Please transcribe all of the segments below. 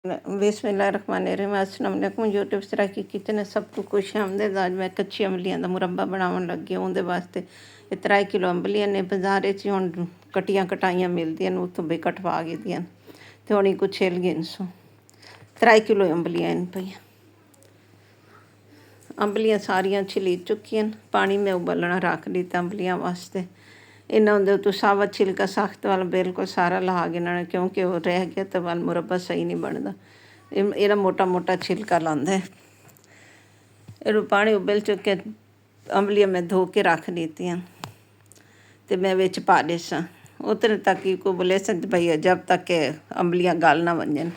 बिस्मिल्लाहिर्रहमानिर्रहीम। अस्सलाम वालेकुम। यूट्यूब सराकी किचन है सबको खुश आमदीद। अज मैं कच्ची अंबलियां का मुरब्बा बनावन लगी हूँ। उहदे वास्ते 3 किलो अंबलियां ने बाजार च हुण कटियां कटाइयां मिलदियां ने, उत्थों भी कटवा गई दियां ते हुण इनको छिल गिन सो 3 किलो अंबलियां इन पईयां। अंबलियां सारियां छिली चुकियां। पानी में उबलना रख दिता अंबलियां वास्ते। इन्हां उहदे उत्तों साबत छिलका सख्त वाला बिल्कुल सारा ला गिनना, क्योंकि वो रह गया तो वाल मुरब्बा सही नहीं बनता। ਇਹਦਾ ਮੋਟਾ ਮੋਟਾ ਛਿਲਕਾ ਲਾਉਂਦਾ ਹੈ। ਇਹਨੂੰ ਪਾਣੀ ਉਬਲ ਚੁੱਕੇ ਅੰਬਲੀਆਂ ਮੈਂ ਧੋ ਕੇ ਰੱਖ ਦਿੱਤੀਆਂ ਅਤੇ ਮੈਂ ਵਿੱਚ ਪਾ ਦੇ ਸਾਂ ਉਤਨੇ ਤੱਕ ਹੀ ਉਬਲੇ ਸਨ ਭਈ ਜਬ ਤੱਕ ਅੰਬਲੀਆਂ ਗਲ ਨਾ ਵੰਜਣ।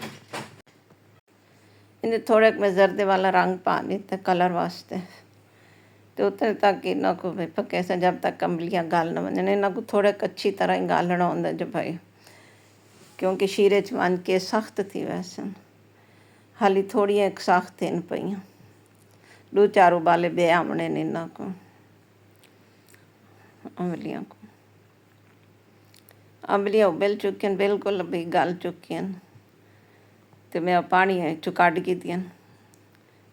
ਇਹਨੇ ਥੋੜ੍ਹਾ ਮੈਂ ਜ਼ਰਦੇ ਵਾਲਾ ਰੰਗ ਪਾ ਦਿੱਤਾ ਕਲਰ ਵਾਸਤੇ ਅਤੇ ਉਤਨੇ ਤੱਕ ਇਹਨਾਂ ਕੋ ਪੱਕੇ ਸਨ ਜਬ ਤੱਕ ਅੰਬਲੀਆਂ ਗਲ ਨਾ ਵੰਜਣ। ਇਹਨਾਂ ਕੋ ਥੋੜ੍ਹਾ ਅੱਛੀ ਤਰ੍ਹਾਂ ਹੀ ਗਾਲਣਾ ਹੁੰਦਾ ਜੋ ਭਾਈ, ਕਿਉਂਕਿ ਸ਼ੀਰੇ 'ਚ ਵੰਜ ਕੇ ਸਖਤ थी वैसे हाली थोड़ियां एक सख्त इन पईयां। 2-4 उबाले बे आमने ने इन्हां को अंबलियां को। अंबलियां उबल चुकी हैं, बिल्कुल भी गल चुकी हैं तो मैं पानी चो कढ़ की दियां।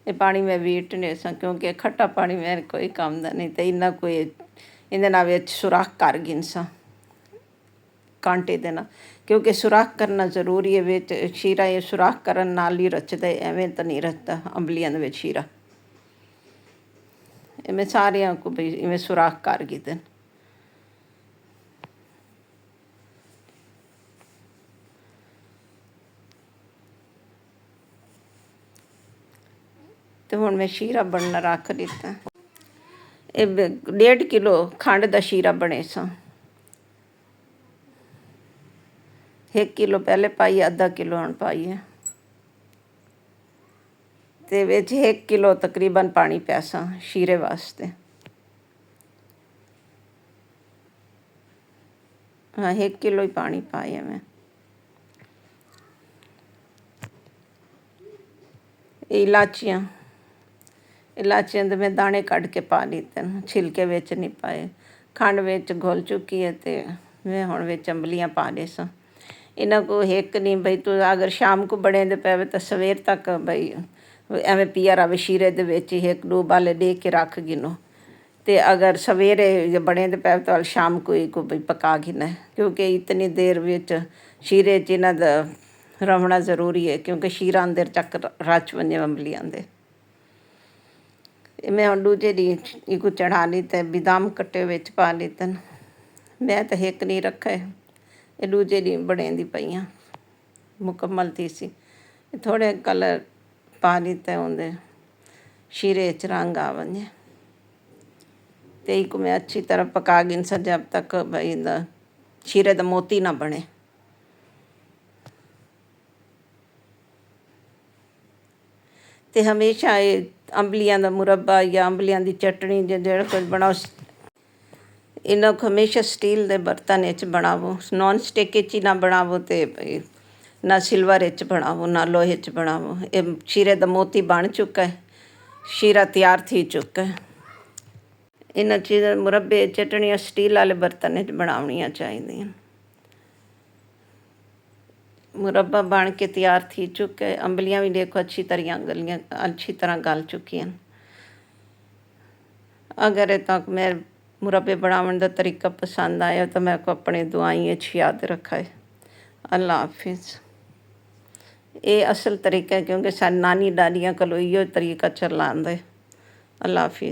ये पानी मैं वीटने सां क्योंकि खट्टा पानी मेरे कोई काम दा नहीं, तो इन्ना कोई इहदे नाल विच सुराख कर गिन सां कांटे दे नाल, क्योंकि सुराख करना जरूरी है। विच शीरा ये सुराख करन नाल ही रचदा, एवें तो नहीं रचदा अंबलियां दे विच शीरा। मैं सारियां को भी इवें सुराख कर गिते तो हुण मैं शीरा बनना रख दिता। 1.5 किलो खंड दा शीरा बने सा। 1 किलो पहले पाई, आधा किलो हुण पाई है ते विच 1 किलो तकरीबन पानी पैसा शीरे वास्ते। हाँ 1 किलो ही पानी पाया मैं। इलाचियाँ तो मैं दाने कढ़ के पा दिते, छिलके विच नहीं पाए। खंड विच घुल चुकी है तो मैं हुण विच अंबलियां पा दे सां। इन्हां को हिक नहीं बई तू अगर शाम को बने पवे तो सवेर तक बई एवें पिया रवे शीरे दे विच ही 1-2 उबाले दे के रख गिनो। तो अगर सवेरे बने पवे तो शाम को ही को बई पका गिना है, क्योंकि इतनी देर विच शीरे च इन्हां दा रवना जरूरी है, क्योंकि शीरा अंदर तक रच वञे अंबलियां दे। मैं हुण दूजे दी इको चढ़ा दिता, बादाम कट्टे विच पा दिते। मैं तो हिक नहीं रखा है, ये दूजे दी बनेंदी पईयां मुकम्मल थी सी। थोड़े कलर पा दिते उहदे शीरे च रंग आ वञे तो इको मैं अच्छी तरह पका गिन सा जब तक भई शीरे दा मोती ना बने। तो हमेशा ये अंबलियां दा मुरब्बा या अंबलियां दी चटनी जेड़ा कुछ बनाओ, इन्हां को हमेशा स्टील दे बर्तन विच बनावो। नॉन स्टिक विच ही ना बनावो तो भई ना सिल्वर विच बनावो ना लोहे च बनावो। ये शीरे दा मोती बन चुका है, शीरा तैयार थी चुका है। इन्हां चीज़ां मुरब्बे चटनियां स्टील वाले बर्तन विच बनावणियां चाहिदियां। मुरब्बा बन के तैयार थी चुका है। अंबलियां भी देखो अच्छी तरह गल चुकी हैं। अगर तक मैं मुरब्बे बनावन दा तरीका पसंद आया तो मैं को अपने दुआई याद रखा है। अल्लाह हाफिज़। ये असल तरीका है, क्योंकि साडी नानी दादियां कोलों इहो तरीका चलदा है। अल्लाह हाफिज़।